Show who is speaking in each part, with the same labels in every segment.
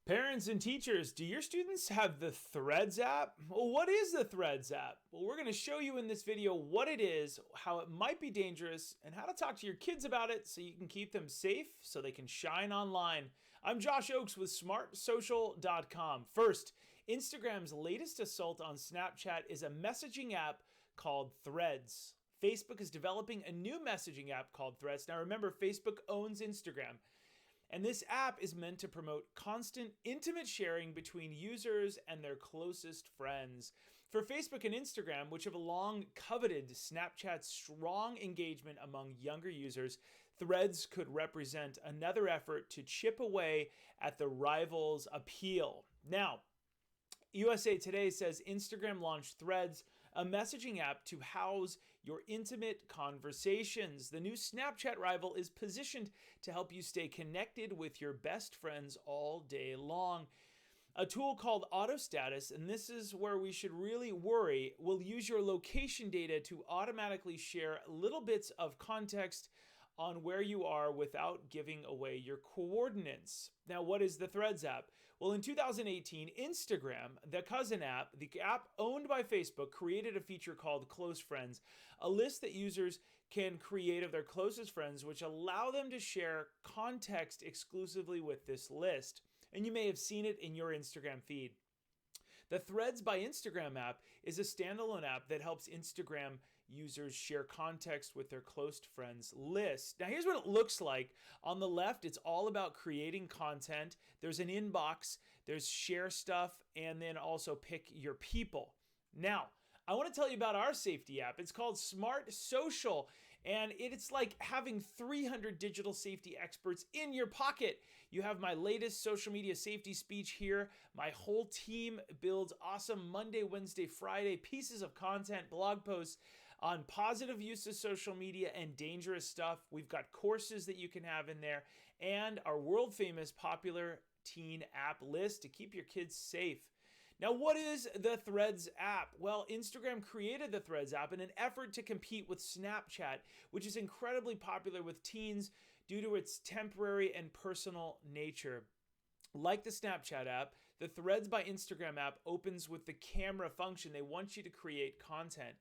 Speaker 1: Parents and teachers, do your students have the Threads app? Well, what is the Threads app? Well, we're going to show you in this video what it is, how it might be dangerous, and how to talk to your kids about it so you can keep them safe so they can shine online. I'm Josh Ochs with smartsocial.com. First, Instagram's latest assault on Snapchat is a messaging app called Threads. Facebook is developing a new messaging app called Threads. Now remember, Facebook owns Instagram. And this app is meant to promote constant, intimate sharing between users and their closest friends. For Facebook and Instagram, which have long coveted Snapchat's strong engagement among younger users, Threads could represent another effort to chip away at the rival's appeal. Now, USA Today says Instagram launched Threads, a messaging app to house your intimate conversations. The new Snapchat rival is positioned to help you stay connected with your best friends all day long. A tool called Auto Status, and this is where we should really worry, will use your location data to automatically share little bits of context on where you are without giving away your coordinates. Now, what is the Threads app? Well, in 2018, Instagram, the cousin app, the app owned by Facebook, created a feature called Close Friends, a list that users can create of their closest friends, which allow them to share context exclusively with this list. And you may have seen it in your Instagram feed. The Threads by Instagram app is a standalone app that helps Instagram users share context with their close friends list. Now, here's what it looks like. On the left, it's all about creating content. There's an inbox, there's share stuff, and then also pick your people. Now, I want to tell you about our safety app. It's called Smart Social, and it's like having 300 digital safety experts in your pocket. You have my latest social media safety speech here. My whole team builds awesome Monday, Wednesday, Friday pieces of content, blog posts on positive use of social media and dangerous stuff. We've got courses that you can have in there, and our world famous popular teen app list to keep your kids safe. Now, what is the Threads app? Well, Instagram created the Threads app in an effort to compete with Snapchat, which is incredibly popular with teens due to its temporary and personal nature. Like the Snapchat app, the Threads by Instagram app opens with the camera function. They want you to create content.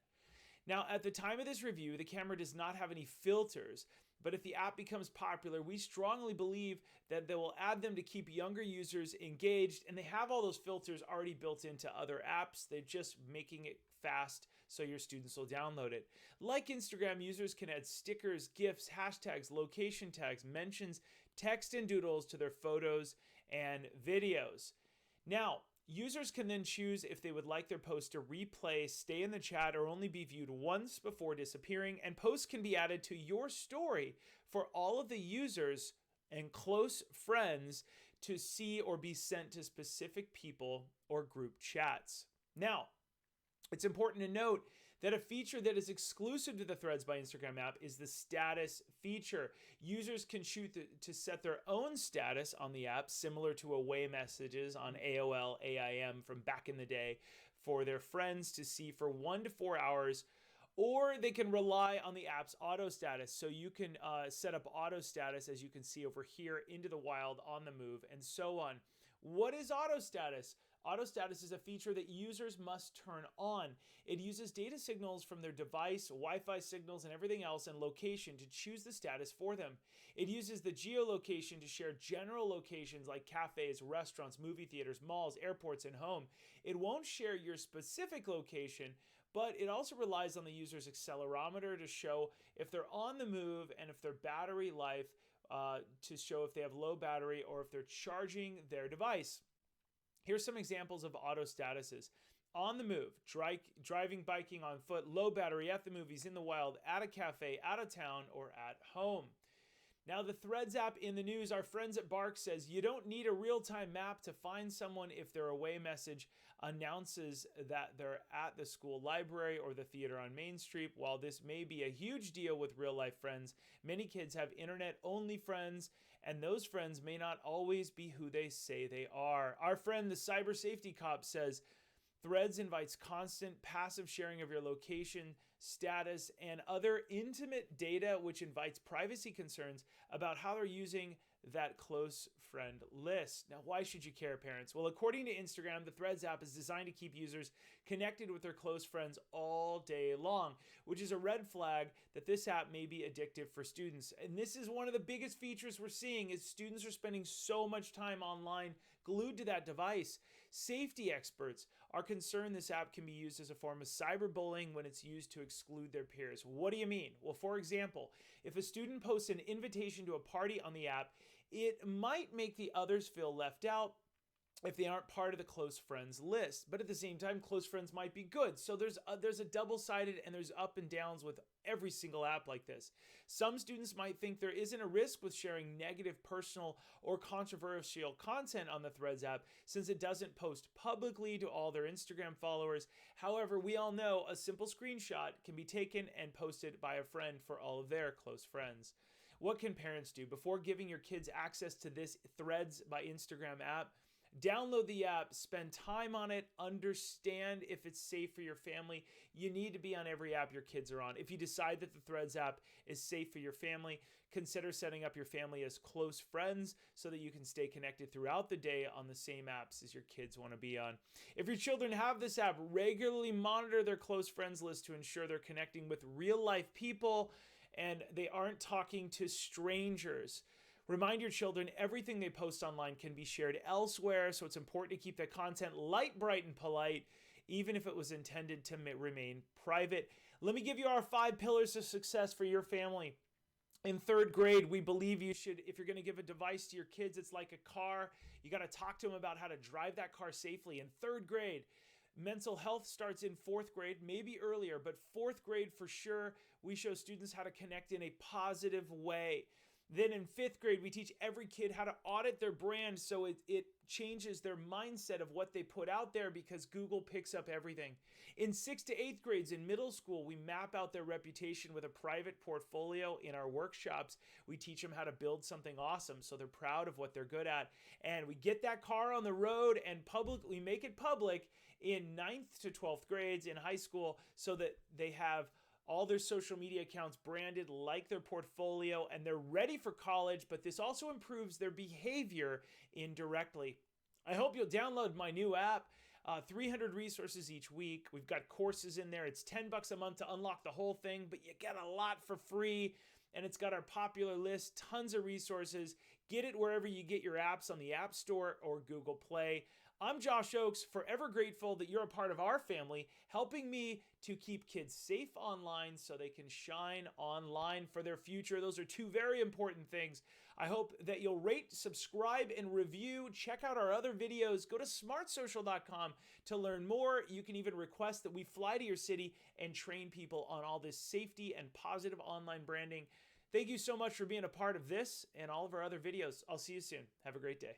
Speaker 1: Now, at the time of this review, the camera does not have any filters, but if the app becomes popular, we strongly believe that they will add them to keep younger users engaged, and they have all those filters already built into other apps. They're just making it fast so your students will download it. Like Instagram, users can add stickers, GIFs, hashtags, location tags, mentions, text, and doodles to their photos and videos. Now, users can then choose if they would like their post to replay, stay in the chat, or only be viewed once before disappearing, and posts can be added to your story for all of the users and close friends to see or be sent to specific people or group chats. Now, it's important to note that a feature that is exclusive to the Threads by Instagram app is the status feature. Users can choose to set their own status on the app, similar to away messages on AOL, AIM from back in the day, for their friends to see for 1 to 4 hours. Or they can rely on the app's auto status. So you can set up auto status, as you can see over here, into the wild, on the move, and so on. What is auto status? Auto status is a feature that users must turn on. It uses data signals from their device, Wi-Fi signals, and everything else, and location to choose the status for them. It uses the geolocation to share general locations like cafes, restaurants, movie theaters, malls, airports, and home. It won't share your specific location, but it also relies on the user's accelerometer to show if they're on the move and if their battery life to show if they have low battery or if they're charging their device. Here's some examples of auto statuses. On the move, driving, biking, on foot, low battery, at the movies, in the wild, at a cafe, out of town, or at home. Now, the Threads app in the news, our friends at Bark says you don't need a real-time map to find someone if their away message announces that they're at the school library or the theater on Main Street. While this may be a huge deal with real-life friends, many kids have internet-only friends, and those friends may not always be who they say they are. Our friend, the cyber safety cop, says Threads invites constant passive sharing of your location, status, and other intimate data, which invites privacy concerns about how they're using that close friend list. Now, why should you care, parents? Well, according to Instagram, the Threads app is designed to keep users connected with their close friends all day long, which is a red flag that this app may be addictive for students. And this is one of the biggest features we're seeing is students are spending so much time online glued to that device. Safety experts are concerned this app can be used as a form of cyberbullying when it's used to exclude their peers. What do you mean? Well, for example, if a student posts an invitation to a party on the app, it might make the others feel left out if they aren't part of the close friends list. But at the same time, close friends might be good. So there's a double-sided and there's up and downs with every single app like this. Some students might think there isn't a risk with sharing negative, personal, or controversial content on the Threads app since it doesn't post publicly to all their Instagram followers. However, we all know a simple screenshot can be taken and posted by a friend for all of their close friends. What can parents do? Before giving your kids access to this Threads by Instagram app, download the app, spend time on it, understand if it's safe for your family. You need to be on every app your kids are on. If you decide that the Threads app is safe for your family, consider setting up your family as close friends so that you can stay connected throughout the day on the same apps as your kids want to be on. If your children have this app, regularly monitor their close friends list to ensure they're connecting with real life people and they aren't talking to strangers. Remind your children everything they post online can be shared elsewhere, so it's important to keep the content light, bright, and polite, even if it was intended to remain private. Let me give you our 5 pillars of success for your family. In 3rd grade, we believe you should, if you're going to give a device to your kids, it's like a car. You got to talk to them about how to drive that car safely. In 3rd grade, mental health starts in 4th grade, maybe earlier, but 4th grade for sure, we show students how to connect in a positive way. Then in 5th grade, we teach every kid how to audit their brand so it changes their mindset of what they put out there because Google picks up everything. In 6th to 8th grades in middle school, we map out their reputation with a private portfolio. In our workshops, we teach them how to build something awesome so they're proud of what they're good at. And we get that car on the road and we make it public in 9th to 12th grades in high school so that they have all their social media accounts branded like their portfolio and they're ready for college, but this also improves their behavior indirectly. I hope you'll download my new app, 300 resources each week. We've got courses in there. It's $10 a month to unlock the whole thing, but you get a lot for free. And it's got our popular list, tons of resources. Get it wherever you get your apps on the App Store or Google Play. I'm Josh Ochs, forever grateful that you're a part of our family, helping me to keep kids safe online so they can shine online for their future. Those are 2 very important things. I hope that you'll rate, subscribe, and review. Check out our other videos. Go to smartsocial.com to learn more. You can even request that we fly to your city and train people on all this safety and positive online branding. Thank you so much for being a part of this and all of our other videos. I'll see you soon. Have a great day.